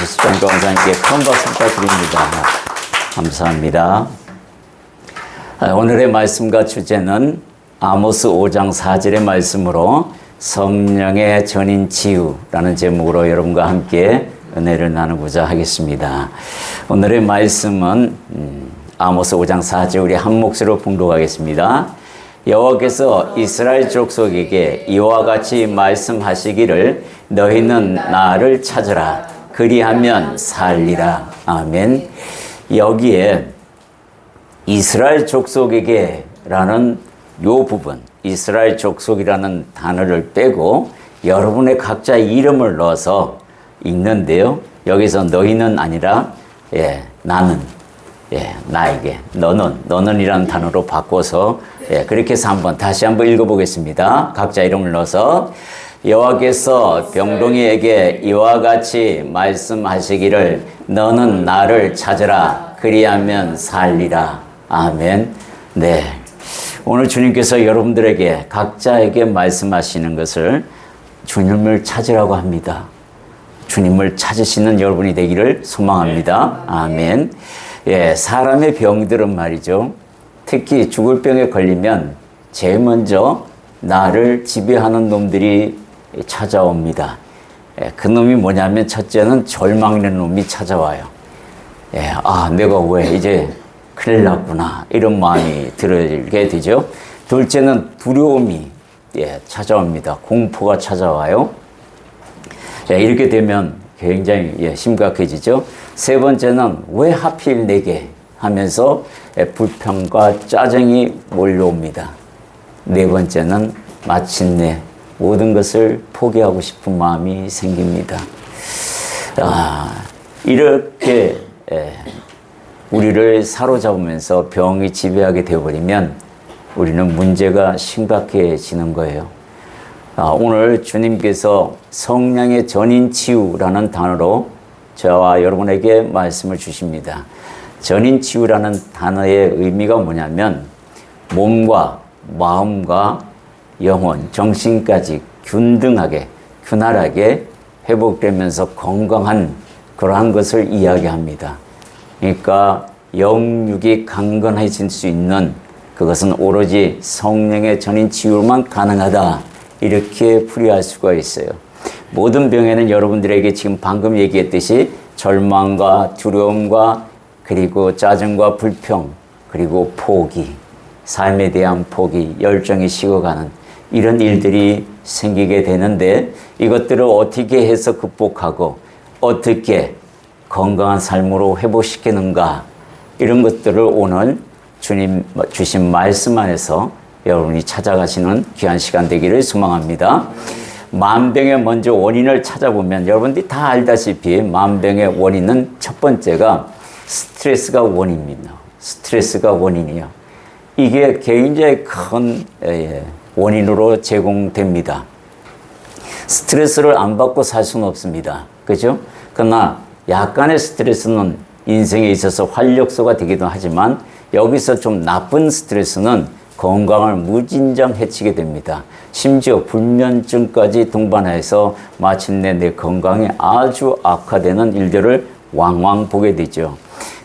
주시던 권사님께 큰 박수 부탁드립니다. 감사합니다. 오늘의 말씀과 주제는 아모스 5장 4절의 말씀으로 성령의 전인 치유라는 제목으로 여러분과 함께 은혜를 나누고자 하겠습니다. 오늘의 말씀은 아모스 5장 4절 우리 한 목소리로 봉독하겠습니다. 여호와께서 이스라엘 족속에게 이와 같이 말씀하시기를 너희는 나를 찾으라 그리하면 살리라. 아멘. 여기에 이스라엘 족속에게 라는 요 부분, 이스라엘 족속이라는 단어를 빼고 여러분의 각자의 이름을 넣어서 읽는데요. 여기서 너희는 아니라 나는, 나에게, 너는 이라는 단어로 바꿔서 그렇게 해서 다시 한번 읽어보겠습니다. 각자 이름을 넣어서 여호와께서 병동이에게 이와 같이 말씀하시기를 너는 나를 찾으라 그리하면 살리라. 아멘. 네. 오늘 주님께서 여러분들에게 각자에게 말씀하시는 것을 주님을 찾으라고 합니다. 주님을 찾으시는 여러분이 되기를 소망합니다. 아멘. 사람의 병들은 말이죠. 특히 죽을 병에 걸리면 제일 먼저 나를 지배하는 놈들이 찾아옵니다. 그 놈이 뭐냐면 첫째는 절망하는 놈이 찾아와요. 내가 왜 이제 큰일 났구나 이런 마음이 들게 되죠. 둘째는 두려움이 찾아옵니다. 공포가 찾아와요. 이렇게 되면 굉장히 심각해지죠. 세 번째는 왜 하필 내게 하면서 불평과 짜증이 몰려옵니다. 네 번째는 마침내 모든 것을 포기하고 싶은 마음이 생깁니다. 이렇게 우리를 사로잡으면서 병이 지배하게 되어버리면 우리는 문제가 심각해지는 거예요. 오늘 주님께서 성령의 전인 치유라는 단어로 저와 여러분에게 말씀을 주십니다. 전인 치유라는 단어의 의미가 뭐냐면 몸과 마음과 영혼, 정신까지 균등하게, 균활하게 회복되면서 건강한 그러한 것을 이야기합니다. 그러니까 영육이 강건해질 수 있는 그것은 오로지 성령의 전인 치유로만 가능하다. 이렇게 풀이할 수가 있어요. 모든 병에는 여러분들에게 지금 방금 얘기했듯이 절망과 두려움과 그리고 짜증과 불평 그리고 포기, 삶에 대한 포기, 열정이 식어가는 이런 일들이 생기게 되는데 이것들을 어떻게 해서 극복하고 어떻게 건강한 삶으로 회복시키는가 이런 것들을 오늘 주님 주신 말씀 안에서 여러분이 찾아가시는 귀한 시간 되기를 소망합니다. 만병의 먼저 원인을 찾아보면 여러분들이 다 알다시피 만병의 원인은 첫 번째가 스트레스가 원인입니다. 스트레스가 원인이에요. 이게 굉장히 큰 원인으로 제공됩니다. 스트레스를 안 받고 살 수는 없습니다. 그죠? 그러나 약간의 스트레스는 인생에 있어서 활력소가 되기도 하지만 여기서 좀 나쁜 스트레스는 건강을 무진장 해치게 됩니다. 심지어 불면증까지 동반해서 마침내 내 건강이 아주 악화되는 일들을 왕왕 보게 되죠.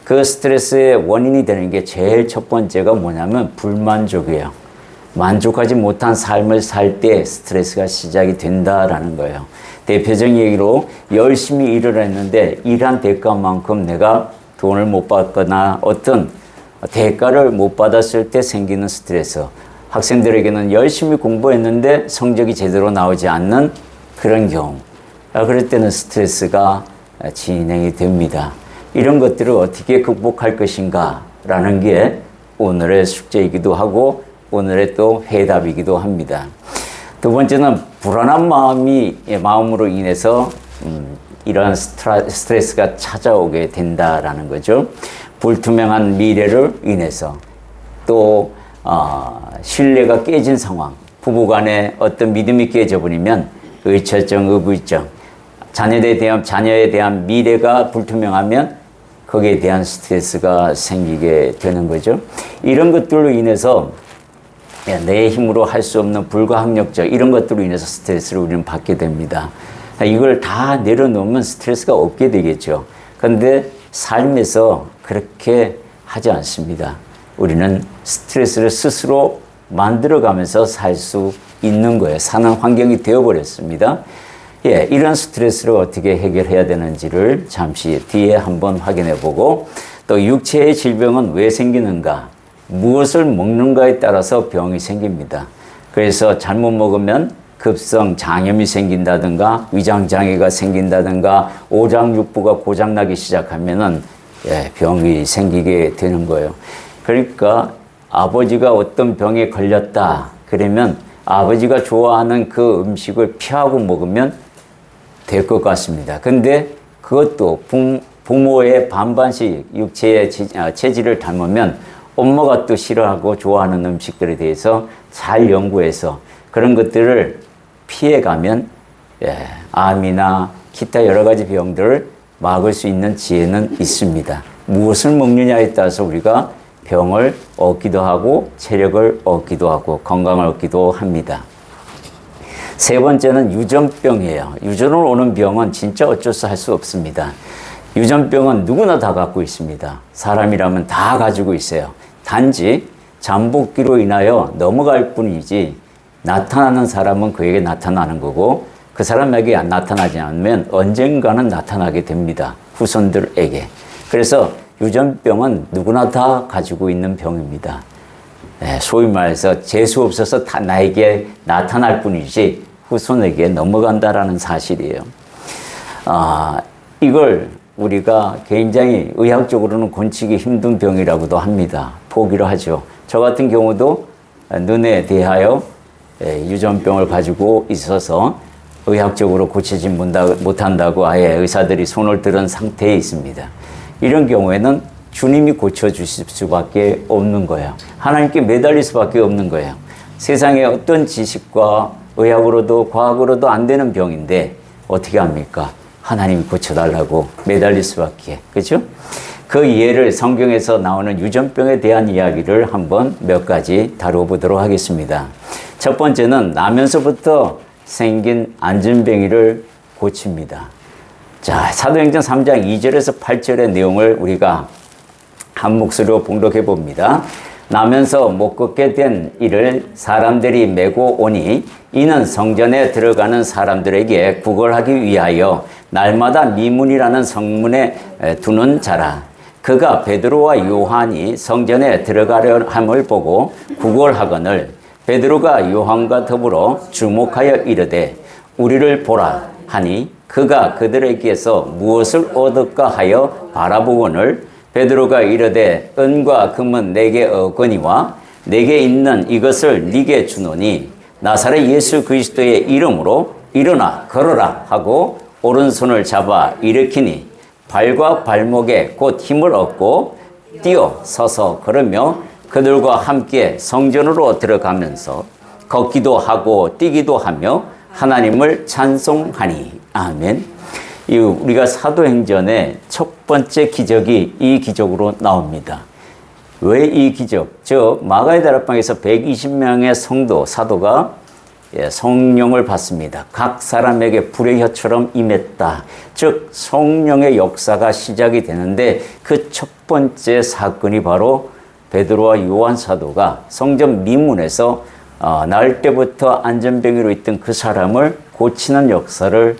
그 스트레스의 원인이 되는 게 제일 첫 번째가 뭐냐면 불만족이에요. 만족하지 못한 삶을 살 때 스트레스가 시작이 된다라는 거예요. 대표적인 얘기로 열심히 일을 했는데 일한 대가만큼 내가 돈을 못 받거나 어떤 대가를 못 받았을 때 생기는 스트레스. 학생들에게는 열심히 공부했는데 성적이 제대로 나오지 않는 그런 경우. 그럴 때는 스트레스가 진행이 됩니다. 이런 것들을 어떻게 극복할 것인가 라는 게 오늘의 숙제이기도 하고 오늘의 또 해답이기도 합니다. 두 번째는 불안한 마음으로 인해서 이러한 스트레스가 찾아오게 된다라는 거죠. 불투명한 미래를 인해서 또 신뢰가 깨진 상황, 부부간에 어떤 믿음이 깨져버리면 의처증, 의부증, 자녀에 대한 미래가 불투명하면 거기에 대한 스트레스가 생기게 되는 거죠. 이런 것들로 인해서 내 힘으로 할 수 없는 불가항력적 이런 것들로 인해서 스트레스를 우리는 받게 됩니다. 이걸 다 내려놓으면 스트레스가 없게 되겠죠. 그런데 삶에서 그렇게 하지 않습니다. 우리는 스트레스를 스스로 만들어가면서 살 수 있는 거예요. 사는 환경이 되어버렸습니다. 예, 이런 스트레스를 어떻게 해결해야 되는지를 잠시 뒤에 한번 확인해 보고, 또 육체의 질병은 왜 생기는가, 무엇을 먹는가에 따라서 병이 생깁니다. 그래서 잘못 먹으면 급성 장염이 생긴다든가 위장장애가 생긴다든가 오장육부가 고장나기 시작하면은 병이 생기게 되는 거예요. 그러니까 아버지가 어떤 병에 걸렸다 그러면 아버지가 좋아하는 그 음식을 피하고 먹으면 될 것 같습니다. 근데 그것도 부모의 반반씩 육체의 체질을 닮으면 엄마가 또 싫어하고 좋아하는 음식들에 대해서 잘 연구해서 그런 것들을 피해가면 암이나 기타 여러 가지 병들을 막을 수 있는 지혜는 있습니다. 무엇을 먹느냐에 따라서 우리가 병을 얻기도 하고 체력을 얻기도 하고 건강을 얻기도 합니다. 세 번째는 유전병이에요. 유전으로 오는 병은 진짜 어쩔 수 할 수 없습니다. 유전병은 누구나 다 갖고 있습니다. 사람이라면 다 가지고 있어요. 단지 잠복기로 인하여 넘어갈 뿐이지 나타나는 사람은 그에게 나타나는 거고 그 사람에게 나타나지 않으면 언젠가는 나타나게 됩니다. 후손들에게. 그래서 유전병은 누구나 다 가지고 있는 병입니다. 소위 말해서 재수 없어서 다 나에게 나타날 뿐이지 후손에게 넘어간다라는 사실이에요. 이걸 우리가 굉장히 의학적으로는 고치기 힘든 병이라고도 합니다. 포기를 하죠. 저 같은 경우도 눈에 대하여 유전병을 가지고 있어서 의학적으로 고치지 못한다고 아예 의사들이 손을 들은 상태에 있습니다. 이런 경우에는 주님이 고쳐주실 수밖에 없는 거예요. 하나님께 매달릴 수밖에 없는 거예요. 세상에 어떤 지식과 의학으로도 과학으로도 안 되는 병인데 어떻게 합니까? 하나님이 고쳐달라고 매달릴 수밖에. 그렇죠? 그 이해를 성경에서 나오는 유전병에 대한 이야기를 한번 몇 가지 다뤄보도록 하겠습니다. 첫 번째는 나면서부터 생긴 안전병이를 고칩니다. 자, 사도행전 3장 2절에서 8절의 내용을 우리가 한 목소리로 봉독해 봅니다. 나면서 못 걷게 된 이를 사람들이 메고 오니 이는 성전에 들어가는 사람들에게 구걸하기 위하여 날마다 미문이라는 성문에 두는 자라. 그가 베드로와 요한이 성전에 들어가려 함을 보고 구걸하거늘 베드로가 요한과 더불어 주목하여 이르되 우리를 보라 하니 그가 그들에게서 무엇을 얻을까 하여 바라보거늘 베드로가 이르되 은과 금은 내게 없거니와 내게 있는 이것을 네게 주노니 나사렛 예수 그리스도의 이름으로 일어나 걸어라 하고 오른손을 잡아 일으키니 발과 발목에 곧 힘을 얻고 뛰어 서서 걸으며 그들과 함께 성전으로 들어가면서 걷기도 하고 뛰기도 하며 하나님을 찬송하니. 아멘. 우리가 사도행전의 첫 번째 기적이 이 기적으로 나옵니다. 왜 이 기적? 마가의 다락방에서 120명의 사도가 성령을 받습니다. 각 사람에게 불의 혀처럼 임했다. 즉 성령의 역사가 시작이 되는데 그 첫 번째 사건이 바로 베드로와 요한 사도가 성전 미문에서 나을 때부터 안전병이로 있던 그 사람을 고치는 역사를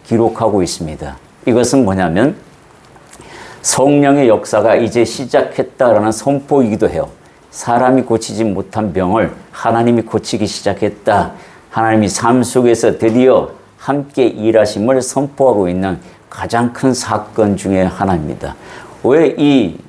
기록하고 있습니다. 이것은 뭐냐면 성령의 역사가 이제 시작했다라는 선포이기도 해요. 사람이 고치지 못한 병을 하나님이 고치기 시작했다. 하나님이 삶 속에서 드디어 함께 일하심을 선포하고 있는 가장 큰 사건 중에 하나입니다. 왜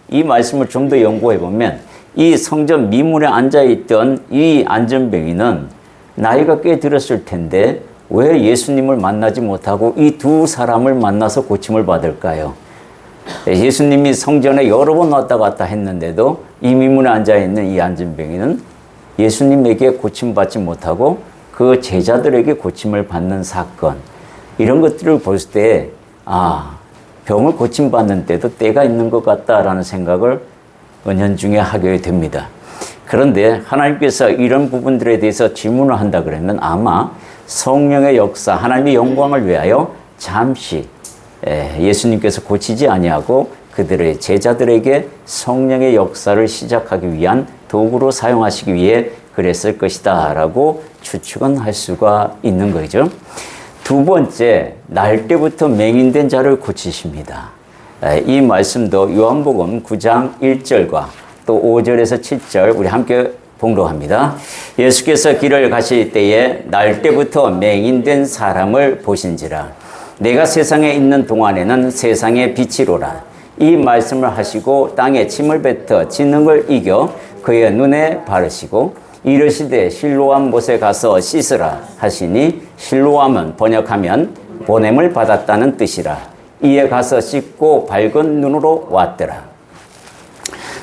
이 말씀을 좀 더 연구해 보면 이 성전 미문에 앉아있던 이 안전병이는 나이가 꽤 들었을 텐데 왜 예수님을 만나지 못하고 이 두 사람을 만나서 고침을 받을까요? 예수님이 성전에 여러 번 왔다 갔다 했는데도 이 미문에 앉아있는 이 안전병이는 예수님에게 고침받지 못하고 그 제자들에게 고침을 받는 사건, 이런 것들을 볼 때 병을 고침받는 때도 때가 있는 것 같다라는 생각을 은연중에 하게 됩니다. 그런데 하나님께서 이런 부분들에 대해서 질문을 한다 그러면 아마 성령의 역사, 하나님의 영광을 위하여 잠시 예수님께서 고치지 아니하고 그들의 제자들에게 성령의 역사를 시작하기 위한 도구로 사용하시기 위해 그랬을 것이다 라고 추측은 할 수가 있는 거죠. 두 번째, 날 때부터 맹인된 자를 고치십니다. 이 말씀도 요한복음 9장 1절과 또 5절에서 7절 우리 함께 봉독합니다. 예수께서 길을 가실 때에 날 때부터 맹인된 사람을 보신지라. 내가 세상에 있는 동안에는 세상의 빛이로라. 이 말씀을 하시고 땅에 침을 뱉어 지능을 이겨 그의 눈에 바르시고 이르시되 실로암 못에 가서 씻으라 하시니 실로암은 번역하면 보냄을 받았다는 뜻이라. 이에 가서 씻고 밝은 눈으로 왔더라.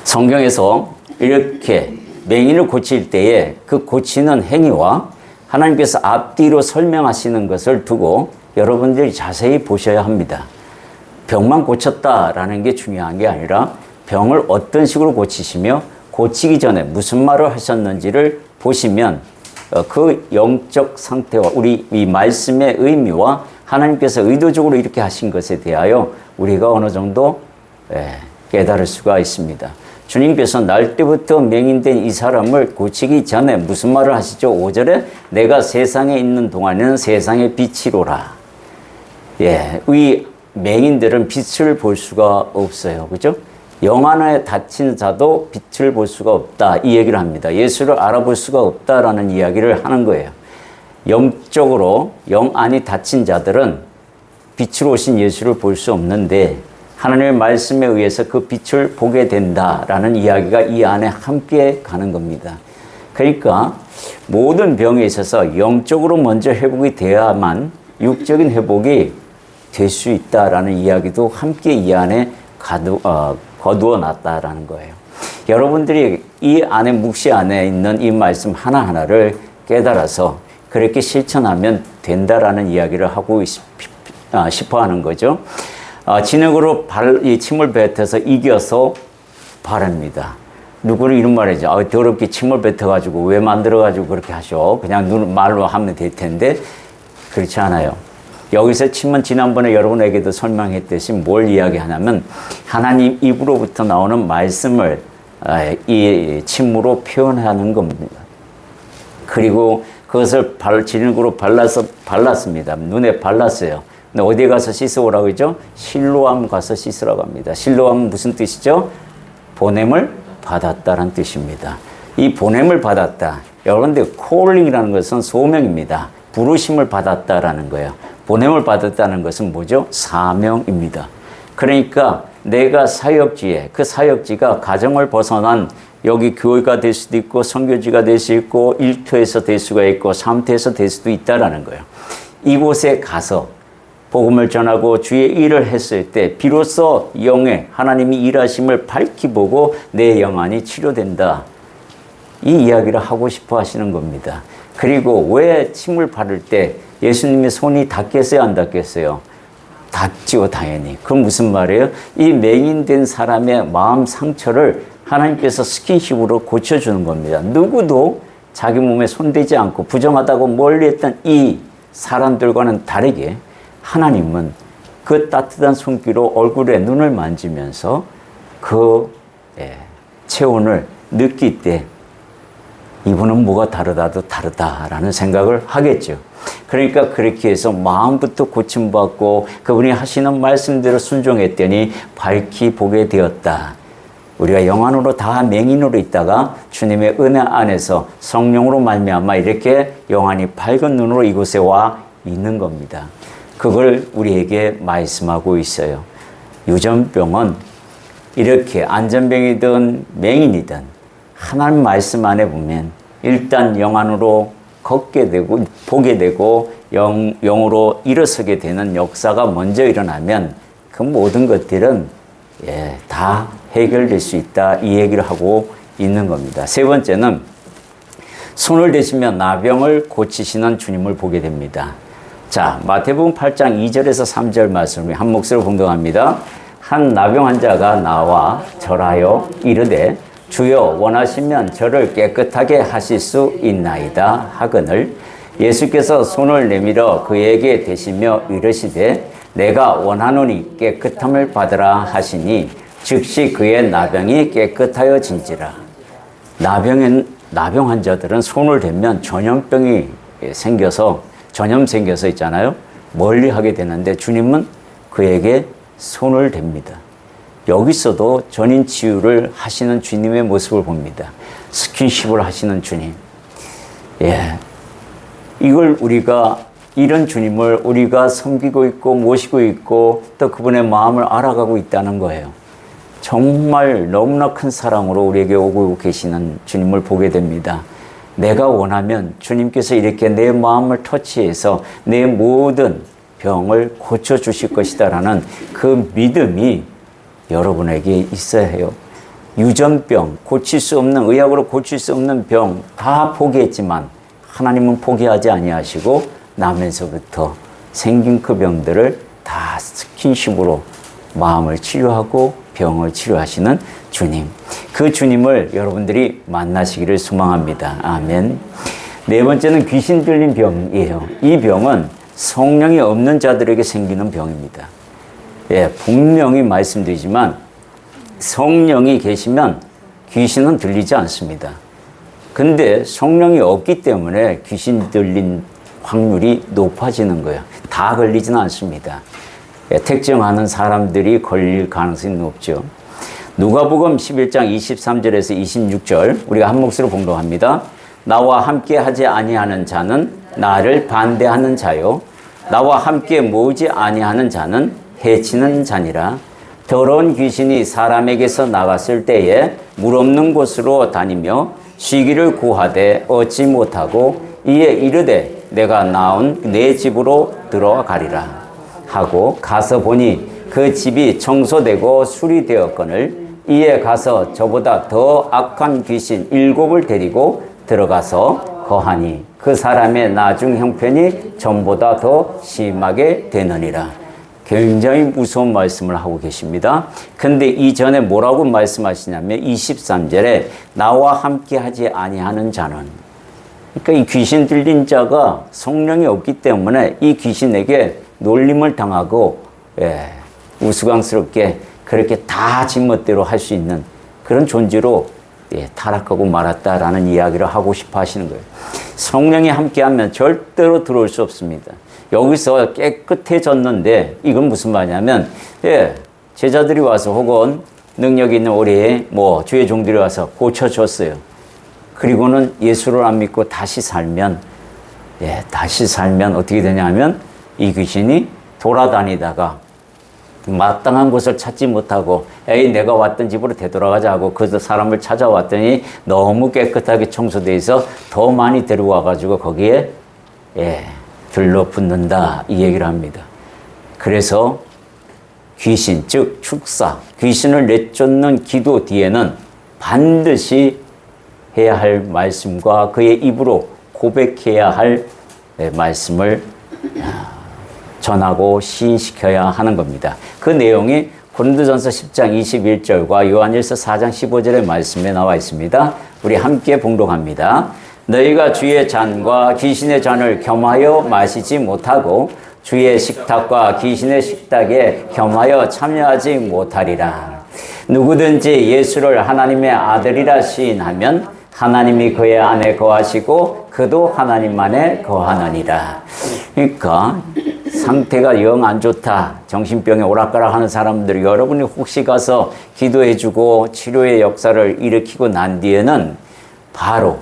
성경에서 이렇게 맹인을 고칠 때에 그 고치는 행위와 하나님께서 앞뒤로 설명하시는 것을 두고 여러분들이 자세히 보셔야 합니다. 병만 고쳤다라는 게 중요한 게 아니라 병을 어떤 식으로 고치시며 고치기 전에 무슨 말을 하셨는지를 보시면 그 영적 상태와 우리 이 말씀의 의미와 하나님께서 의도적으로 이렇게 하신 것에 대하여 우리가 어느 정도 깨달을 수가 있습니다. 주님께서 날 때부터 맹인된 이 사람을 고치기 전에 무슨 말을 하시죠? 5절에 내가 세상에 있는 동안에는 세상의 빛이로라. 이 맹인들은 빛을 볼 수가 없어요. 그죠? 영 안에 닫힌 자도 빛을 볼 수가 없다. 이 얘기를 합니다. 예수를 알아볼 수가 없다라는 이야기를 하는 거예요. 영적으로 영 안이 닫힌 자들은 빛으로 오신 예수를 볼 수 없는데 하나님의 말씀에 의해서 그 빛을 보게 된다라는 이야기가 이 안에 함께 가는 겁니다. 그러니까 모든 병에 있어서 영적으로 먼저 회복이 돼야만 육적인 회복이 될 수 있다라는 이야기도 함께 이 안에 거두어 놨다라는 거예요. 여러분들이 이 안에 묵시 안에 있는 이 말씀 하나하나를 깨달아서 그렇게 실천하면 된다라는 이야기를 하고 싶어 하는 거죠. 진흙으로 이 침을 뱉어서 이겨서 바릅니다. 누구는 이런 말이죠. 더럽게 침을 뱉어가지고 왜 만들어가지고 그렇게 하셔? 그냥 말로 하면 될 텐데 그렇지 않아요. 여기서 침은 지난번에 여러분에게도 설명했듯이 뭘 이야기하냐면 하나님 입으로부터 나오는 말씀을 이 침으로 표현하는 겁니다. 그리고 그것을 진흙으로 발랐습니다. 눈에 발랐어요. 근데 어디에 가서 씻어오라고 했죠? 실로암 가서 씻으라고 합니다. 실로암은 무슨 뜻이죠? 보냄을 받았다는 뜻입니다. 이 보냄을 받았다. 여러분들 콜링이라는 것은 소명입니다. 부르심을 받았다라는 거예요. 보냄을 받았다는 것은 뭐죠? 사명입니다. 그러니까 내가 사역지에 그 사역지가 가정을 벗어난 여기 교회가 될 수도 있고 선교지가 될 수 있고 일터에서 될 수가 있고 삼터에서 될 수도 있다라는 거예요. 이곳에 가서 복음을 전하고 주의 일을 했을 때 비로소 영에 하나님이 일하심을 밝히 보고 내 영안이 치료된다. 이 이야기를 하고 싶어 하시는 겁니다. 그리고 왜 침을 바를 때 예수님의 손이 닿겠어요? 안 닿겠어요? 닿지요, 당연히. 그럼 무슨 말이에요? 이 맹인된 사람의 마음 상처를 하나님께서 스킨십으로 고쳐주는 겁니다. 누구도 자기 몸에 손대지 않고 부정하다고 멀리 했던 이 사람들과는 다르게 하나님은 그 따뜻한 손길로 얼굴에 눈을 만지면서 그 체온을 느낄 때 이분은 뭐가 다르다도 다르다라는 생각을 하겠죠. 그러니까 그렇게 해서 마음부터 고침받고 그분이 하시는 말씀대로 순종했더니 밝히 보게 되었다. 우리가 영안으로 다 맹인으로 있다가 주님의 은혜 안에서 성령으로 말미암아 이렇게 영안이 밝은 눈으로 이곳에 와 있는 겁니다. 그걸 우리에게 말씀하고 있어요. 유전병은 이렇게 안전병이든 맹인이든 하나님 말씀 안에 보면 일단 영안으로 걷게 되고 보게 되고 영으로 일어서게 되는 역사가 먼저 일어나면 그 모든 것들은 다 해결될 수 있다 이 얘기를 하고 있는 겁니다. 세 번째는 손을 대시며 나병을 고치시는 주님을 보게 됩니다. 자, 마태복음 8장 2절에서 3절 말씀을 한 목소리로 봉독합니다. 한 나병 환자가 나와 절하여 이르되 주여 원하시면 저를 깨끗하게 하실 수 있나이다 하거늘 예수께서 손을 내밀어 그에게 대시며 이르시되 내가 원하노니 깨끗함을 받으라 하시니 즉시 그의 나병이 깨끗하여진지라. 나병 환자들은 손을 대면 전염병이 전염 생겨서 있잖아요. 멀리 하게 되는데 주님은 그에게 손을 댑니다. 여기서도 전인 치유를 하시는 주님의 모습을 봅니다. 스킨십을 하시는 주님. 예. 이런 주님을 우리가 섬기고 있고 모시고 있고 또 그분의 마음을 알아가고 있다는 거예요. 정말 너무나 큰 사랑으로 우리에게 오고 계시는 주님을 보게 됩니다. 내가 원하면 주님께서 이렇게 내 마음을 터치해서 내 모든 병을 고쳐주실 것이다라는 그 믿음이 여러분에게 있어야 해요. 유전병, 고칠 수 없는, 의학으로 고칠 수 없는 병 다 포기했지만 하나님은 포기하지 아니하시고 나면서부터 생긴 그 병들을 다 스킨십으로 마음을 치료하고 병을 치료하시는 주님. 그 주님을 여러분들이 만나시기를 소망합니다. 아멘. 네 번째는 귀신 들린 병이에요. 이 병은 성령이 없는 자들에게 생기는 병입니다. 예, 분명히 말씀드리지만 성령이 계시면 귀신은 들리지 않습니다. 근데 성령이 없기 때문에 귀신 들린 확률이 높아지는 거예요. 다 걸리지는 않습니다. 예, 특정하는 사람들이 걸릴 가능성이 높죠. 누가복음 11장 23절에서 26절 우리가 한 몫으로 봉독합니다. 나와 함께 하지 아니하는 자는 나를 반대하는 자요, 나와 함께 모으지 아니하는 자는 해치는 자니라. 더러운 귀신이 사람에게서 나갔을 때에 물 없는 곳으로 다니며 쉬기를 구하되 얻지 못하고 이에 이르되 내가 나온 내 집으로 들어가리라 하고 가서 보니 그 집이 청소되고 수리되었거늘 이에 가서 저보다 더 악한 귀신 7을 데리고 들어가서 거하니 그 사람의 나중 형편이 전보다 더 심하게 되느니라. 굉장히 무서운 말씀을 하고 계십니다. 근데 이전에 뭐라고 말씀하시냐면 23절에 나와 함께 하지 아니하는 자는, 그러니까 이 귀신 들린 자가 성령이 없기 때문에 이 귀신에게 놀림을 당하고 우스꽝스럽게 그렇게 다 지멋대로 할 수 있는 그런 존재로 타락하고 말았다라는 이야기를 하고 싶어 하시는 거예요. 성령이 함께하면 절대로 들어올 수 없습니다. 여기서 깨끗해졌는데 이건 무슨 말이냐면 제자들이 와서 혹은 능력 있는 우리 주의 종들이 와서 고쳐줬어요. 그리고는 예수를 안 믿고 다시 살면 어떻게 되냐면 이 귀신이 돌아다니다가 마땅한 곳을 찾지 못하고 내가 왔던 집으로 되돌아가자 하고 그 사람을 찾아왔더니 너무 깨끗하게 청소되어 있어 더 많이 데려와 가지고 거기에 들러붙는다 이 얘기를 합니다. 그래서 귀신 즉 축사, 귀신을 내쫓는 기도 뒤에는 반드시 해야 할 말씀과 그의 입으로 고백해야 할 말씀을 전하고 시인시켜야 하는 겁니다. 그 내용이 고린도전서 10장 21절과 요한일서 4장 15절의 말씀에 나와 있습니다. 우리 함께 봉독합니다. 너희가 주의 잔과 귀신의 잔을 겸하여 마시지 못하고 주의 식탁과 귀신의 식탁에 겸하여 참여하지 못하리라. 누구든지 예수를 하나님의 아들이라 시인하면 하나님이 그의 안에 거하시고 그도 하나님 안에 거하느니라. 그러니까 상태가 영 안 좋다, 정신병에 오락가락하는 사람들이 여러분이 혹시 가서 기도해주고 치료의 역사를 일으키고 난 뒤에는 바로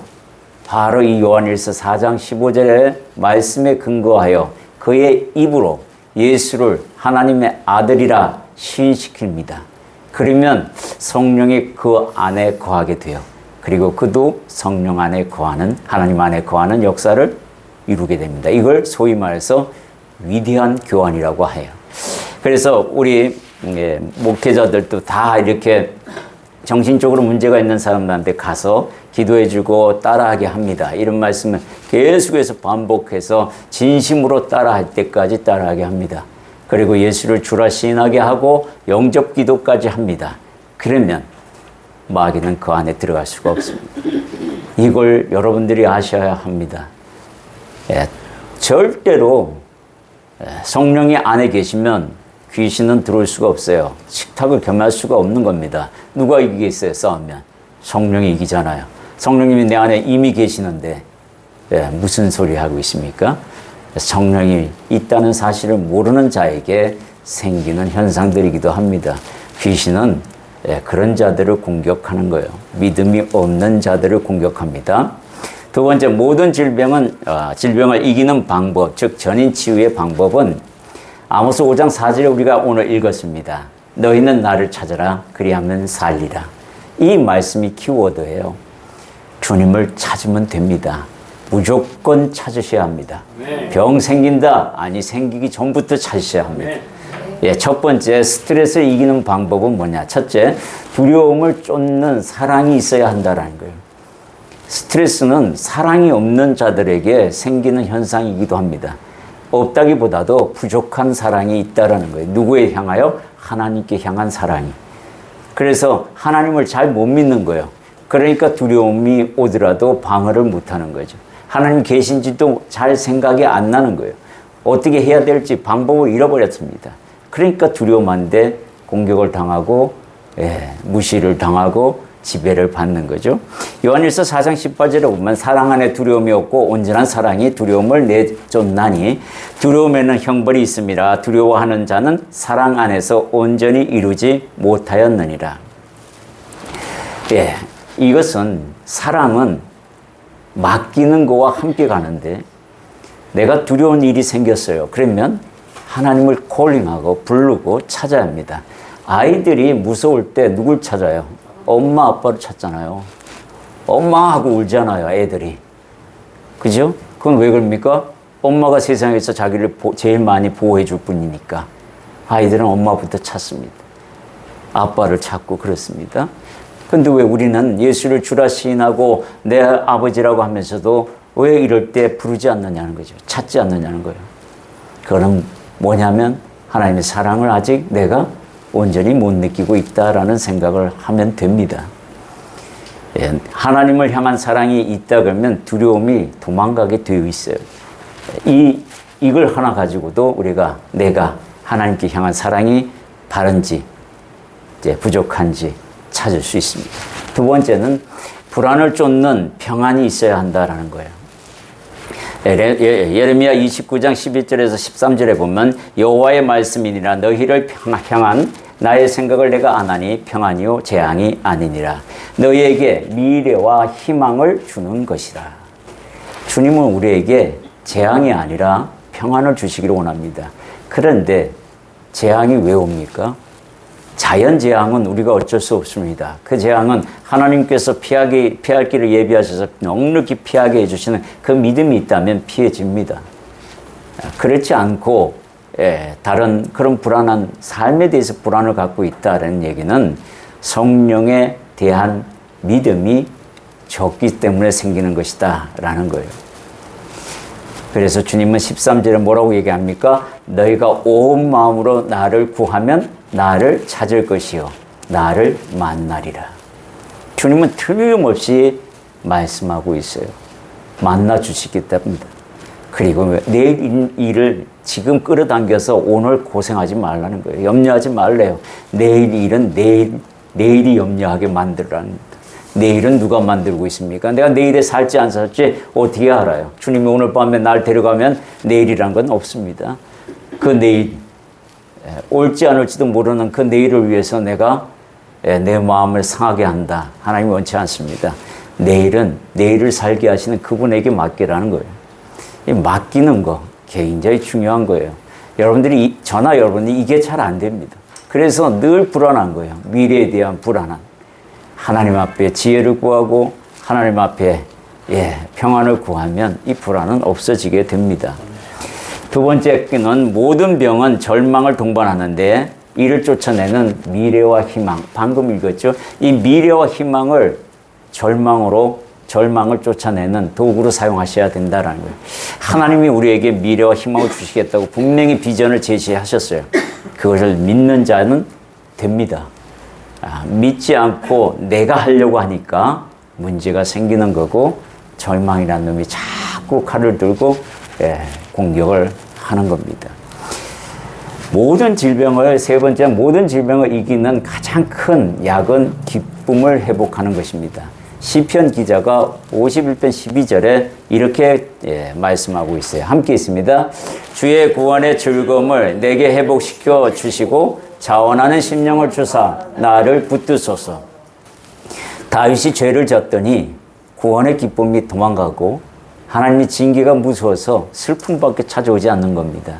이 요한일서 4장 15절의 말씀에 근거하여 그의 입으로 예수를 하나님의 아들이라 시인시킵니다. 그러면 성령이 그 안에 거하게 돼요. 그리고 그도 성령 안에 거하는, 하나님 안에 거하는 역사를 이루게 됩니다. 이걸 소위 말해서 위대한 교환이라고 해요. 그래서 우리 목회자들도 다 이렇게 정신적으로 문제가 있는 사람들한테 가서 기도해주고 따라하게 합니다. 이런 말씀을 계속해서 반복해서 진심으로 따라할 때까지 따라하게 합니다. 그리고 예수를 주라 시인하게 하고 영접 기도까지 합니다. 그러면 마귀는 그 안에 들어갈 수가 없습니다. 이걸 여러분들이 아셔야 합니다. 절대로 성령이 안에 계시면 귀신은 들어올 수가 없어요. 식탁을 겸할 수가 없는 겁니다. 누가 이기겠어요, 싸우면? 성령이 이기잖아요. 성령님이 내 안에 이미 계시는데 무슨 소리 하고 있습니까? 성령이 있다는 사실을 모르는 자에게 생기는 현상들이기도 합니다. 귀신은 그런 자들을 공격하는 거예요. 믿음이 없는 자들을 공격합니다. 두 번째, 모든 질병을 이기는 방법, 즉 전인 치유의 방법은 아모스 5장 4절에 우리가 오늘 읽었습니다. 너희는 나를 찾아라, 그리하면 살리라. 이 말씀이 키워드예요. 주님을 찾으면 됩니다. 무조건 찾으셔야 합니다. 네. 병 생긴다? 아니, 생기기 전부터 찾으셔야 합니다. 네. 첫 번째, 스트레스를 이기는 방법은 뭐냐? 첫째, 두려움을 쫓는 사랑이 있어야 한다는 거예요. 스트레스는 사랑이 없는 자들에게 생기는 현상이기도 합니다. 없다기보다도 부족한 사랑이 있다라는 거예요. 누구에 향하여? 하나님께 향한 사랑이. 그래서 하나님을 잘 못 믿는 거예요. 그러니까 두려움이 오더라도 방어를 못하는 거죠. 하나님 계신지도 잘 생각이 안 나는 거예요. 어떻게 해야 될지 방법을 잃어버렸습니다. 그러니까 두려움한데 공격을 당하고 무시를 당하고 지배를 받는 거죠. 요한일서 4장 18절에 보면 사랑 안에 두려움이 없고 온전한 사랑이 두려움을 내쫓나니 두려움에는 형벌이 있음이라 두려워하는 자는 사랑 안에서 온전히 이루지 못하였느니라. 이것은 사랑은 맡기는 거와 함께 가는데 내가 두려운 일이 생겼어요. 그러면 하나님을 콜링하고 부르고 찾아야 합니다. 아이들이 무서울 때 누굴 찾아요? 엄마 아빠를 찾잖아요. 엄마 하고 울잖아요, 애들이. 그죠? 그건 왜 그럽니까? 엄마가 세상에서 자기를 제일 많이 보호해 줄 뿐이니까 아이들은 엄마부터 찾습니다. 아빠를 찾고 그렇습니다. 근데 왜 우리는 예수를 주라 시인하고 내 아버지라고 하면서도 왜 이럴 때 부르지 않느냐는 거죠. 찾지 않느냐는 거예요. 그거는 뭐냐면 하나님의 사랑을 아직 내가 온전히 못 느끼고 있다라는 생각을 하면 됩니다. 하나님을 향한 사랑이 있다 그러면 두려움이 도망가게 되어 있어요. 이걸 하나 가지고도 우리가 내가 하나님께 향한 사랑이 바른지 부족한지 찾을 수 있습니다. 두 번째는 불안을 쫓는 평안이 있어야 한다라는 거예요. 예레미야 29장 11절에서 13절에 보면 여호와의 말씀이니라 너희를 향한 나의 생각을 내가 아나니 평안이요 재앙이 아니니라. 너희에게 미래와 희망을 주는 것이라. 주님은 우리에게 재앙이 아니라 평안을 주시기를 원합니다. 그런데 재앙이 왜 옵니까? 자연재앙은 우리가 어쩔 수 없습니다. 그 재앙은 하나님께서 피할 길을 예비하셔서 넉넉히 피하게 해주시는 그 믿음이 있다면 피해집니다. 그렇지 않고 다른 그런 불안한 삶에 대해서 불안을 갖고 있다는 얘기는 성령에 대한 믿음이 적기 때문에 생기는 것이다 라는 거예요. 그래서 주님은 13절에 뭐라고 얘기합니까? 너희가 온 마음으로 나를 구하면 나를 찾을 것이요 나를 만나리라. 주님은 틀림없이 말씀하고 있어요. 만나 주시겠답니다. 그리고 내일 일을 지금 끌어당겨서 오늘 고생하지 말라는 거예요. 염려하지 말래요. 내일 일은 내일이 염려하게 만들라는 겁니다. 내일은 누가 만들고 있습니까? 내가 내일에 살지 안 살지 어떻게 알아요? 주님이 오늘 밤에 날 데려가면 내일이란 건 없습니다. 그 내일 올지 안 올지도 모르는 그 내일을 위해서 내가 내 마음을 상하게 한다. 하나님이 원치 않습니다. 내일은 내일을 살게 하시는 그분에게 맡기라는 거예요. 이 맡기는 거 굉장히 중요한 거예요. 저나 여러분이 이게 잘 안 됩니다. 그래서 늘 불안한 거예요. 미래에 대한 불안함. 하나님 앞에 지혜를 구하고 하나님 앞에 평안을 구하면 이 불안은 없어지게 됩니다. 두 번째는 모든 병은 절망을 동반하는데 이를 쫓아내는 미래와 희망. 방금 읽었죠? 이 미래와 희망을 절망을 쫓아내는 도구로 사용하셔야 된다는 거예요. 하나님이 우리에게 미래와 희망을 주시겠다고 분명히 비전을 제시하셨어요. 그것을 믿는 자는 됩니다. 믿지 않고 내가 하려고 하니까 문제가 생기는 거고 절망이라는 놈이 자꾸 칼을 들고 공격을 하는 겁니다. 모든 질병을, 세 번째, 모든 질병을 이기는 가장 큰 약은 기쁨을 회복하는 것입니다. 시편 기자가 51편 12절에 이렇게 말씀하고 있어요. 함께 있습니다. 주의 구원의 즐거움을 내게 회복시켜 주시고 자원하는 심령을 주사 나를 붙드소서. 다윗이 죄를 졌더니 구원의 기쁨이 도망가고 하나님의 징계가 무서워서 슬픔밖에 찾아오지 않는 겁니다.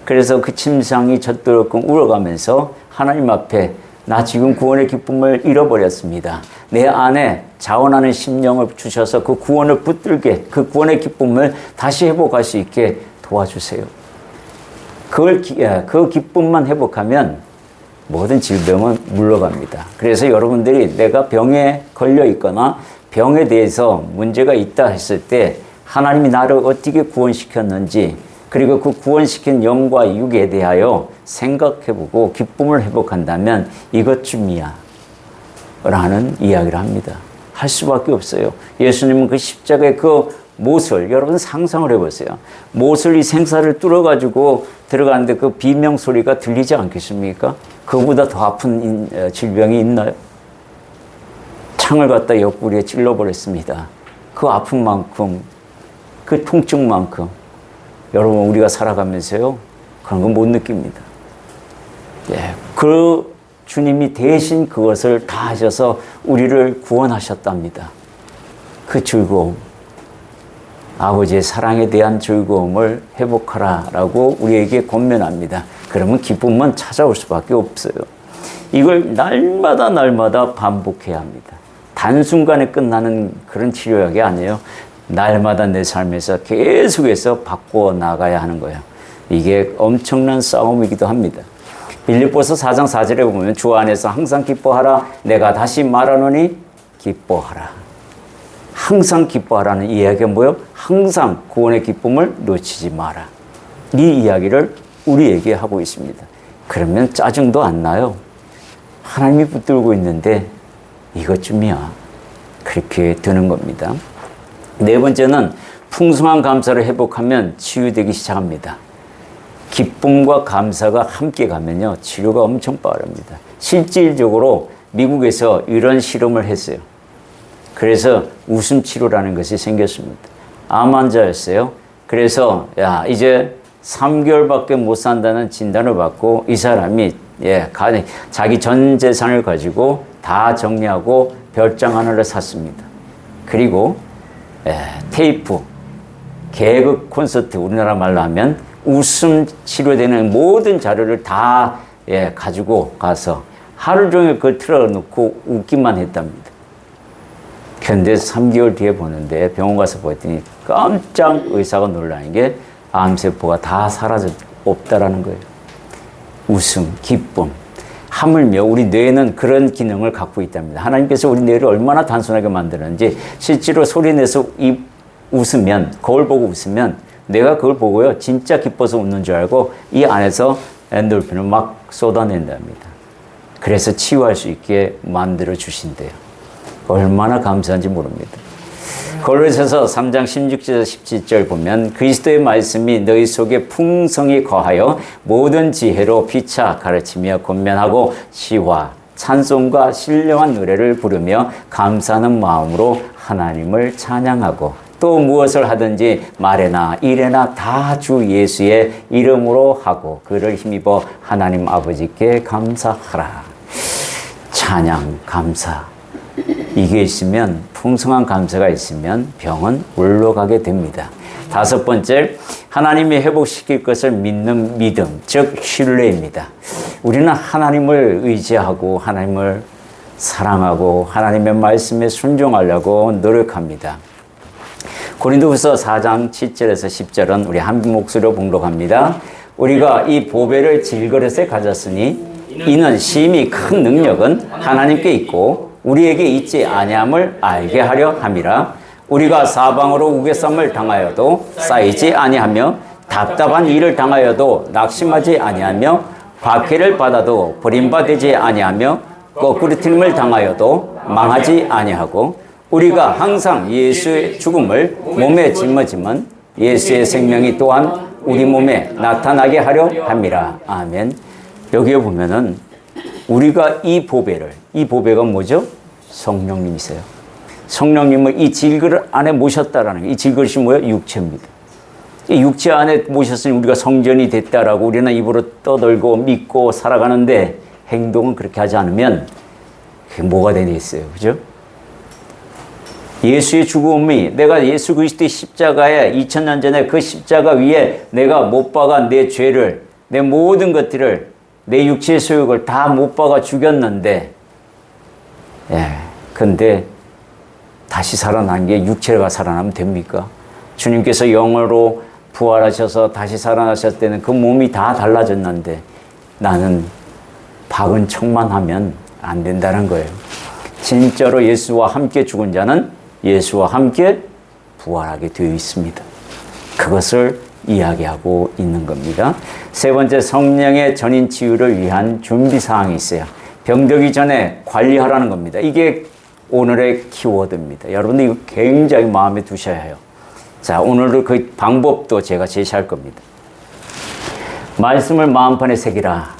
그래서 그 침상이 젖도록 울어가면서 하나님 앞에 나 지금 구원의 기쁨을 잃어버렸습니다. 내 안에 자원하는 심령을 주셔서 그 구원을 붙들게, 그 구원의 기쁨을 다시 회복할 수 있게 도와주세요. 그 기쁨만 회복하면 모든 질병은 물러갑니다. 그래서 여러분들이 내가 병에 걸려 있거나 병에 대해서 문제가 있다 했을 때 하나님이 나를 어떻게 구원시켰는지, 그리고 그 구원시킨 영과 육에 대하여 생각해보고 기쁨을 회복한다면 이것쯤이야 라는 이야기를 합니다. 할 수밖에 없어요. 예수님은 그 십자가의 그 못을, 여러분 상상을 해보세요. 못을, 이 생사를 뚫어가지고 들어가는데 그 비명 소리가 들리지 않겠습니까? 그보다 더 아픈 질병이 있나요? 창을 갖다 옆구리에 찔러버렸습니다. 그 아픔만큼, 그 통증만큼 여러분 우리가 살아가면서요 그런 건 못 느낍니다. 그 주님이 대신 그것을 다 하셔서 우리를 구원하셨답니다. 그 즐거움, 아버지의 사랑에 대한 즐거움을 회복하라라고 우리에게 권면합니다. 그러면 기쁨은 찾아올 수밖에 없어요. 이걸 날마다 반복해야 합니다. 단순간에 끝나는 그런 치료약이 아니에요. 날마다 내 삶에서 계속해서 바꾸어 나가야 하는 거예요. 이게 엄청난 싸움이기도 합니다. 빌립보서 4장 4절에 보면 주 안에서 항상 기뻐하라. 내가 다시 말하노니 기뻐하라. 항상 기뻐하라는 이야기가 뭐예요? 항상 구원의 기쁨을 놓치지 마라. 이 이야기를 우리에게 하고 있습니다. 그러면 짜증도 안 나요. 하나님이 붙들고 있는데 이것쯤이야. 그렇게 되는 겁니다. 네 번째는 풍성한 감사를 회복하면 치유되기 시작합니다. 기쁨과 감사가 함께 가면요 치료가 엄청 빠릅니다. 실질적으로 미국에서 이런 실험을 했어요. 그래서 웃음 치료라는 것이 생겼습니다. 암 환자였어요. 그래서 이제 3개월밖에 못 산다는 진단을 받고 이 사람이 자기 전 재산을 가지고 다 정리하고 별장 하나를 샀습니다. 그리고 테이프, 개그 콘서트, 우리나라 말로 하면 웃음 치료되는 모든 자료를 다 가지고 가서 하루 종일 그걸 틀어놓고 웃기만 했답니다. 그런데 3개월 뒤에 보는데 병원 가서 보더니 깜짝 의사가 놀라는 게 암세포가 다 사라져 없다라는 거예요. 웃음, 기쁨. 하물며 우리 뇌는 그런 기능을 갖고 있답니다. 하나님께서 우리 뇌를 얼마나 단순하게 만드는지 실제로 소리내서 웃으면, 거울 보고 웃으면 내가 그걸 보고요 진짜 기뻐서 웃는 줄 알고 이 안에서 엔돌핀을 막 쏟아낸답니다. 그래서 치유할 수 있게 만들어 주신대요. 얼마나 감사한지 모릅니다. 골로새서 3장 16절 17절 보면 그리스도의 말씀이 너희 속에 풍성히 거하여 모든 지혜로 피차 가르치며 권면하고 시와 찬송과 신령한 노래를 부르며 감사하는 마음으로 하나님을 찬양하고 또 무엇을 하든지 말에나 일에나 다 주 예수의 이름으로 하고 그를 힘입어 하나님 아버지께 감사하라. 찬양, 감사 이게 있으면, 풍성한 감사가 있으면 병은 물러가게 됩니다. 다섯 번째, 하나님이 회복시킬 것을 믿는 믿음, 즉 신뢰입니다. 우리는 하나님을 의지하고 하나님을 사랑하고 하나님의 말씀에 순종하려고 노력합니다. 고린도후서 4장 7절에서 10절은 우리 한 목소리로 봉독합니다. 우리가 이 보배를 질그릇에 가졌으니 이는 심히 큰 능력은 하나님께 있고 우리에게 있지 아니함을 알게 하려 함이라. 우리가 사방으로 우겨쌈을 당하여도 쌓이지 아니하며 답답한 일을 당하여도 낙심하지 아니하며 박해를 받아도 버림받지 아니하며 거꾸로 틀림을 당하여도 망하지 아니하고 우리가 항상 예수의 죽음을 몸에 짊어지면 예수의 생명이 또한 우리 몸에 나타나게 하려 함이라. 아멘. 여기에 보면은 우리가 이 보배가 뭐죠? 성령님이세요. 성령님을 이 질그릇 안에 모셨다라는 거예요. 이 질그릇이 뭐예요? 육체입니다. 이 육체 안에 모셨으니 우리가 성전이 됐다라고 우리는 입으로 떠들고 믿고 살아가는데 행동은 그렇게 하지 않으면 그게 뭐가 되겠어요? 그죠? 예수의 죽음이 내가 예수 그리스도의 십자가에 2000년 전에 그 십자가 위에 내가 못 박아 내 죄를 내 모든 것들을 내 육체의 소욕을 다 못 박아 죽였는데 근데 다시 살아난 게 육체가 살아나면 됩니까? 주님께서 영으로 부활하셔서 다시 살아나셨을 때는 그 몸이 다 달라졌는데 나는 박은 척만 하면 안 된다는 거예요. 진짜로 예수와 함께 죽은 자는 예수와 함께 부활하게 되어 있습니다. 그것을 이야기하고 있는 겁니다. 세 번째, 성령의 전인 치유를 위한 준비사항이 있어요. 병들기 전에 관리하라는 겁니다. 이게 오늘의 키워드입니다. 여러분들 이거 굉장히 마음에 두셔야 해요. 자, 오늘은 그 방법도 제가 제시할 겁니다. 말씀을 마음판에 새기라.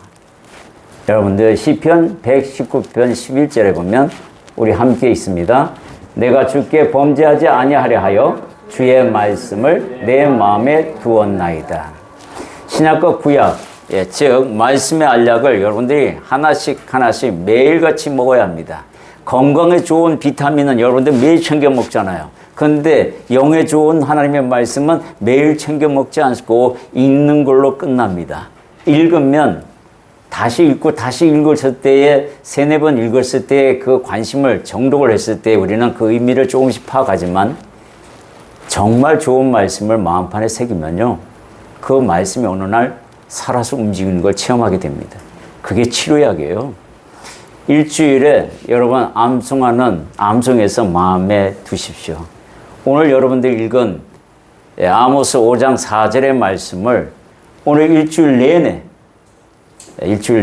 여러분들 시편 119편 11절에 보면 우리 함께 있습니다. 내가 주께 범죄하지 아니하려 하여 주의 말씀을 내 마음에 두었나이다. 신약과 구약, 즉 말씀의 알약을 여러분들이 하나씩 매일같이 먹어야 합니다. 건강에 좋은 비타민은 여러분들 매일 챙겨 먹잖아요. 그런데 영에 좋은 하나님의 말씀은 매일 챙겨 먹지 않고 읽는 걸로 끝납니다. 읽으면 다시 읽고 다시 읽었을 때에 세네 번 읽었을 때에 그 관심을 정독을 했을 때 우리는 그 의미를 조금씩 파악하지만 정말 좋은 말씀을 마음판에 새기면요, 그 말씀이 어느 날 살아서 움직이는 걸 체험하게 됩니다. 그게 치료약이에요. 일주일에 여러분 암송해서 마음에 두십시오. 오늘 여러분들 읽은 아모스 5장 4절의 말씀을 오늘 일주일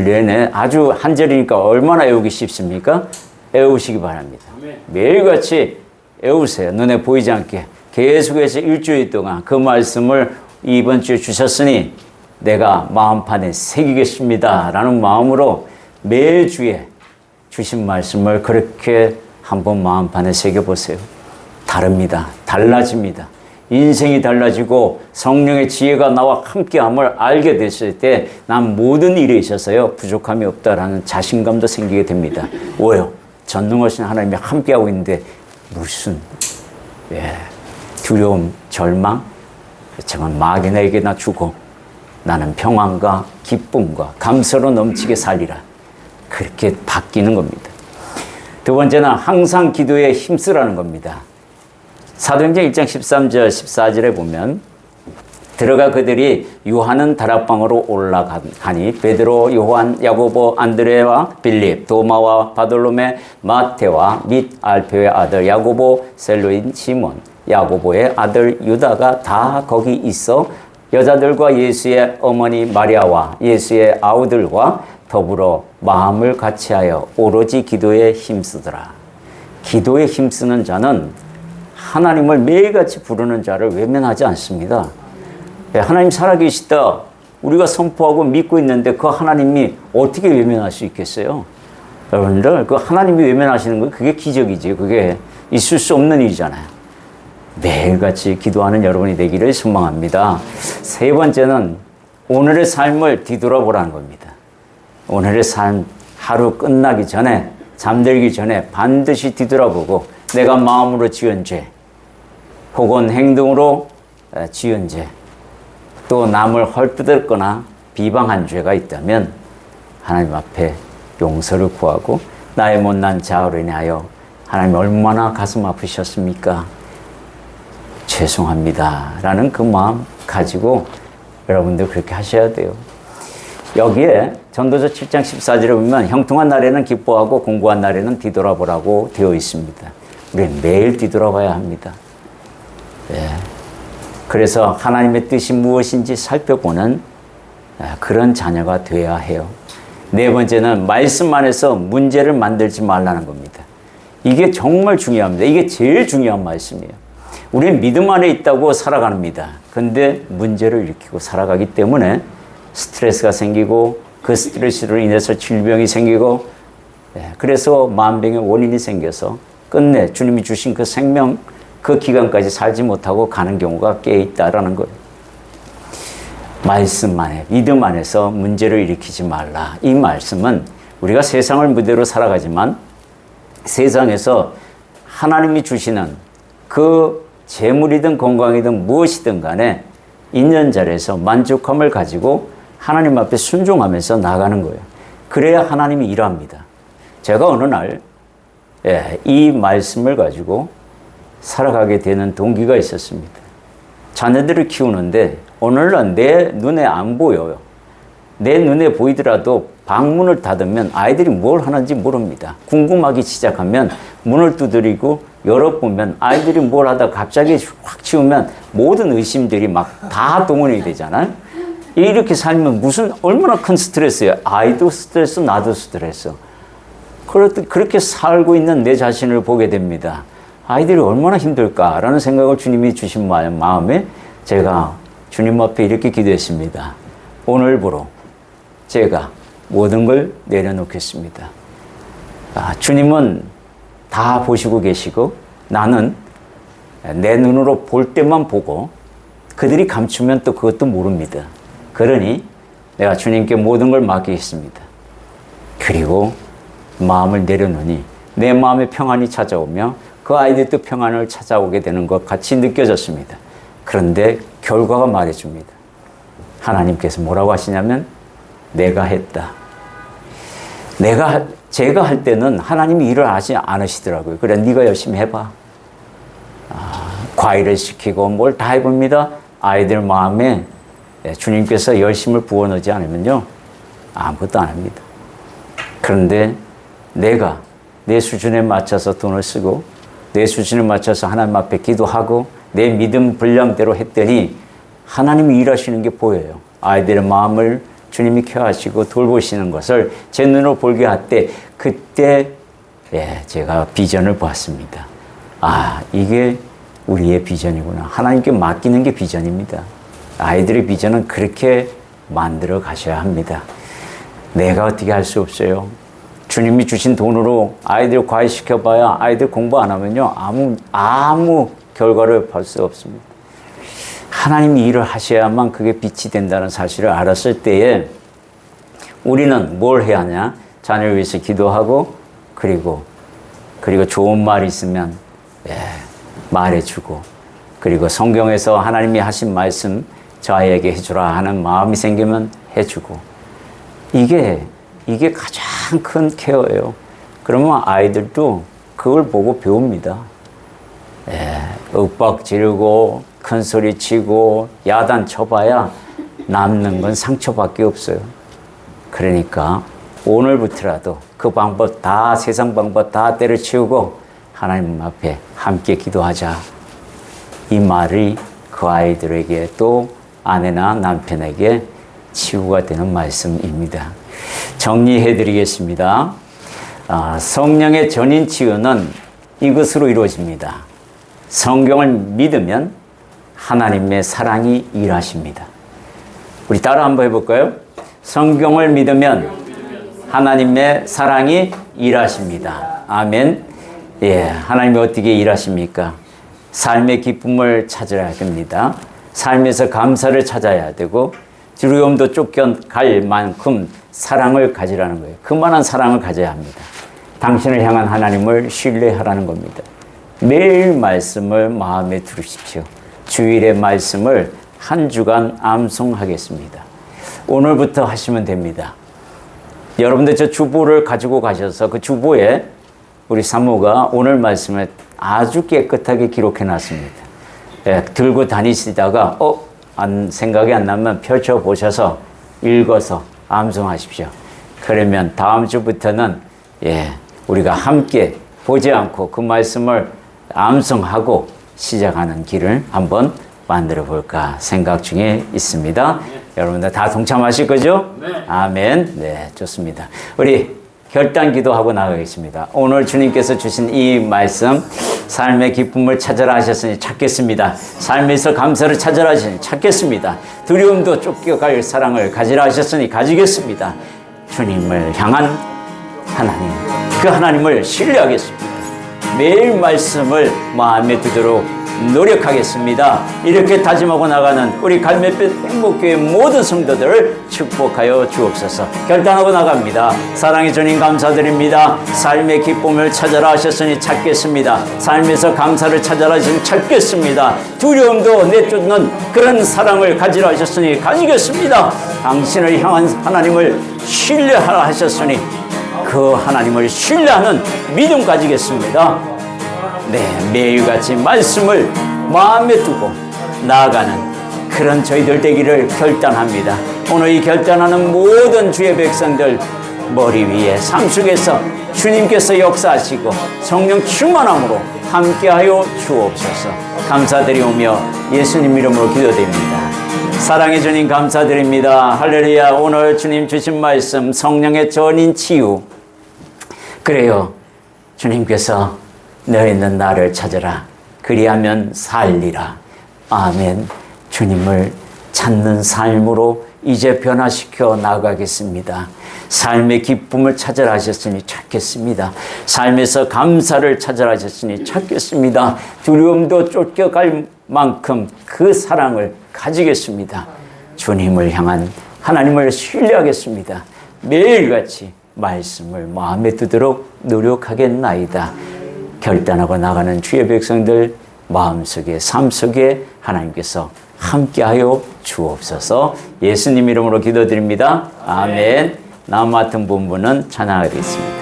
내내 아주 한 절이니까 얼마나 외우기 쉽습니까? 외우시기 바랍니다. 매일같이 외우세요. 눈에 보이지 않게. 계속해서 일주일 동안 그 말씀을 이번 주에 주셨으니 내가 마음판에 새기겠습니다 라는 마음으로 매주에 주신 말씀을 그렇게 한번 마음판에 새겨보세요. 다릅니다. 달라집니다. 인생이 달라지고 성령의 지혜가 나와 함께함을 알게 됐을 때 난 모든 일에 있어서요 부족함이 없다라는 자신감도 생기게 됩니다. 왜요? 전능하신 하나님이 함께하고 있는데 무슨 두려움, 절망, 그렇지만 마귀에게나 주고 나는 평안과 기쁨과 감사로 넘치게 살리라. 그렇게 바뀌는 겁니다. 두 번째는 항상 기도에 힘쓰라는 겁니다. 사도행전 1장 13절 14절에 보면 들어가 그들이 유하는 다락방으로 올라가니 베드로, 요한, 야고보, 안드레와 빌립, 도마와 바돌로메, 마테와 및 알페의 아들 야고보, 셀로인 시몬, 야고보의 아들 유다가 다 거기 있어 여자들과 예수의 어머니 마리아와 예수의 아우들과 더불어 마음을 같이하여 오로지 기도에 힘쓰더라. 기도에 힘쓰는 자는 하나님을 매일같이 부르는 자를 외면하지 않습니다. 하나님 살아계시다 우리가 선포하고 믿고 있는데 그 하나님이 어떻게 외면할 수 있겠어요? 여러분들 그 하나님이 외면하시는 거 그게 기적이지. 그게 있을 수 없는 일이잖아요. 매일같이 기도하는 여러분이 되기를 소망합니다. 세 번째는 오늘의 삶을 뒤돌아보라는 겁니다. 오늘의 삶 하루 끝나기 전에 잠들기 전에 반드시 뒤돌아보고 내가 마음으로 지은 죄 혹은 행동으로 지은 죄 또 남을 헐뜯었거나 비방한 죄가 있다면 하나님 앞에 용서를 구하고 나의 못난 자아로 인하여 하나님 얼마나 가슴 아프셨습니까? 죄송합니다 라는 그 마음 가지고 여러분들 그렇게 하셔야 돼요. 여기에 전도서 7장 14절에 보면 형통한 날에는 기뻐하고 공고한 날에는 뒤돌아보라고 되어 있습니다. 우리는 매일 뒤돌아봐야 합니다. 그래서 하나님의 뜻이 무엇인지 살펴보는 그런 자녀가 되어야 해요. 네 번째는 말씀 안에서 문제를 만들지 말라는 겁니다. 이게 정말 중요합니다. 이게 제일 중요한 말씀이에요. 우리는 믿음 안에 있다고 살아갑니다. 근데 문제를 일으키고 살아가기 때문에 스트레스가 생기고 그 스트레스로 인해서 질병이 생기고 그래서 만병의 원인이 생겨서 끝내 주님이 주신 그 생명 그 기간까지 살지 못하고 가는 경우가 꽤 있다라는 거예요. 말씀 안에 믿음 안에서 문제를 일으키지 말라. 이 말씀은 우리가 세상을 무대로 살아가지만 세상에서 하나님이 주시는 그 재물이든 건강이든 무엇이든 간에 있는 자리에서 만족함을 가지고 하나님 앞에 순종하면서 나가는 거예요. 그래야 하나님이 일합니다. 제가 어느 날 이 말씀을 가지고 살아가게 되는 동기가 있었습니다. 자녀들을 키우는데 오늘날 내 눈에 안 보여요. 내 눈에 보이더라도 방문을 닫으면 아이들이 뭘 하는지 모릅니다. 궁금하기 시작하면 문을 두드리고 열어보면 아이들이 뭘 하다 갑자기 확 치우면 모든 의심들이 막 다 동원이 되잖아요. 이렇게 살면 얼마나 큰 스트레스예요. 아이도 스트레스, 나도 스트레스. 그렇게 살고 있는 내 자신을 보게 됩니다. 아이들이 얼마나 힘들까라는 생각을 주님이 주신 마음에 제가 주님 앞에 이렇게 기도했습니다. 오늘부로 제가 모든 걸 내려놓겠습니다. 주님은 다 보시고 계시고 나는 내 눈으로 볼 때만 보고 그들이 감추면 또 그것도 모릅니다. 그러니 내가 주님께 모든 걸 맡기겠습니다. 그리고 마음을 내려놓으니 내 마음에 평안이 찾아오며 그 아이들도 평안을 찾아오게 되는 것 같이 느껴졌습니다. 그런데 결과가 말해줍니다. 하나님께서 뭐라고 하시냐면 내가 했다. 제가 할 때는 하나님이 일을 하지 않으시더라고요. 그래 네가 열심히 해봐. 과일을 시키고 뭘 다 해봅니다. 아이들 마음에 주님께서 열심을 부어넣지 않으면요 아무것도 안 합니다. 그런데 내가 내 수준에 맞춰서 돈을 쓰고 내 수준에 맞춰서 하나님 앞에 기도하고 내 믿음 분량대로 했더니 하나님이 일하시는 게 보여요. 아이들의 마음을 주님이 케어하시고 돌보시는 것을 제 눈으로 보게 할 때 그때 제가 비전을 보았습니다. 이게 우리의 비전이구나. 하나님께 맡기는 게 비전입니다. 아이들의 비전은 그렇게 만들어 가셔야 합니다. 내가 어떻게 할 수 없어요. 주님이 주신 돈으로 아이들 과외시켜봐야 아이들 공부 안 하면요 아무 결과를 볼 수 없습니다. 하나님이 일을 하셔야만 그게 빛이 된다는 사실을 알았을 때에 우리는 뭘 해야 하냐? 자녀를 위해서 기도하고 그리고 좋은 말 있으면 말해주고 그리고 성경에서 하나님이 하신 말씀 저 아이에게 해주라 하는 마음이 생기면 해주고 이게 가장 큰 케어예요. 그러면 아이들도 그걸 보고 배웁니다. 윽박 지르고 큰 소리 치고 야단 쳐봐야 남는 건 상처밖에 없어요. 그러니까 오늘부터라도 그 방법 다 세상 방법 다 때려치우고 하나님 앞에 함께 기도하자. 이 말이 그 아이들에게 또 아내나 남편에게 치유가 되는 말씀입니다. 정리해 드리겠습니다. 성령의 전인 치유는 이것으로 이루어집니다. 성경을 믿으면 하나님의 사랑이 일하십니다. 우리 따라 한번 해볼까요? 성경을 믿으면 하나님의 사랑이 일하십니다. 아멘. 하나님이 어떻게 일하십니까? 삶의 기쁨을 찾아야 됩니다. 삶에서 감사를 찾아야 되고 두려움도 쫓겨갈 만큼 사랑을 가지라는 거예요. 그만한 사랑을 가져야 합니다. 당신을 향한 하나님을 신뢰하라는 겁니다. 매일 말씀을 마음에 두십시오. 주일의 말씀을 한 주간 암송하겠습니다. 오늘부터 하시면 됩니다. 여러분들 저 주보를 가지고 가셔서 그 주보에 우리 사모가 오늘 말씀을 아주 깨끗하게 기록해 놨습니다. 들고 다니시다가 생각이 안 나면 펼쳐 보셔서 읽어서 암송하십시오. 그러면 다음 주부터는 우리가 함께 보지 않고 그 말씀을 암송하고 시작하는 길을 한번 만들어 볼까 생각 중에 있습니다. 여러분들 다 동참하실 거죠? 네. 아멘. 네, 좋습니다. 우리 결단 기도하고 나가겠습니다. 오늘 주님께서 주신 이 말씀 삶의 기쁨을 찾으라 하셨으니 찾겠습니다. 삶에서 감사를 찾으라 하시니 찾겠습니다. 두려움도 쫓겨갈 사랑을 가지라 하셨으니 가지겠습니다. 주님을 향한 하나님, 그 하나님을 신뢰하겠습니다. 매일 말씀을 마음에 두도록 노력하겠습니다. 이렇게 다짐하고 나가는 우리 갈매빛 행복교회 모든 성도들을 축복하여 주옵소서. 결단하고 나갑니다. 사랑의 주님 감사드립니다. 삶의 기쁨을 찾아라 하셨으니 찾겠습니다. 삶에서 감사를 찾아라 하셨으니 찾겠습니다. 두려움도 내쫓는 그런 사랑을 가지라 하셨으니 가지겠습니다. 당신을 향한 하나님을 신뢰하라 하셨으니 그 하나님을 신뢰하는 믿음 가지겠습니다. 네, 매일같이 말씀을 마음에 두고 나아가는 그런 저희들 되기를 결단합니다. 오늘 이 결단하는 모든 주의 백성들 머리 위에 삶 속에서 주님께서 역사하시고 성령 충만함으로 함께하여 주옵소서. 감사드리오며 예수님 이름으로 기도드립니다. 사랑의 주님 감사드립니다. 할렐루야. 오늘 주님 주신 말씀 성령의 전인 치유. 그래요. 주님께서 너희 있는 나를 찾으라. 그리하면 살리라. 아멘. 주님을 찾는 삶으로 이제 변화시켜 나가겠습니다. 삶의 기쁨을 찾으라 하셨으니 찾겠습니다. 삶에서 감사를 찾으라 하셨으니 찾겠습니다. 두려움도 쫓겨갈 만큼 그 사랑을 가지겠습니다. 주님을 향한 하나님을 신뢰하겠습니다. 매일같이 말씀을 마음에 두도록 노력하겠나이다. 결단하고 나가는 주의 백성들 마음속에 삶 속에 하나님께서 함께하여 주옵소서. 예수님 이름으로 기도드립니다. 아멘. 나 맡은 본부는 찬양하겠습니다.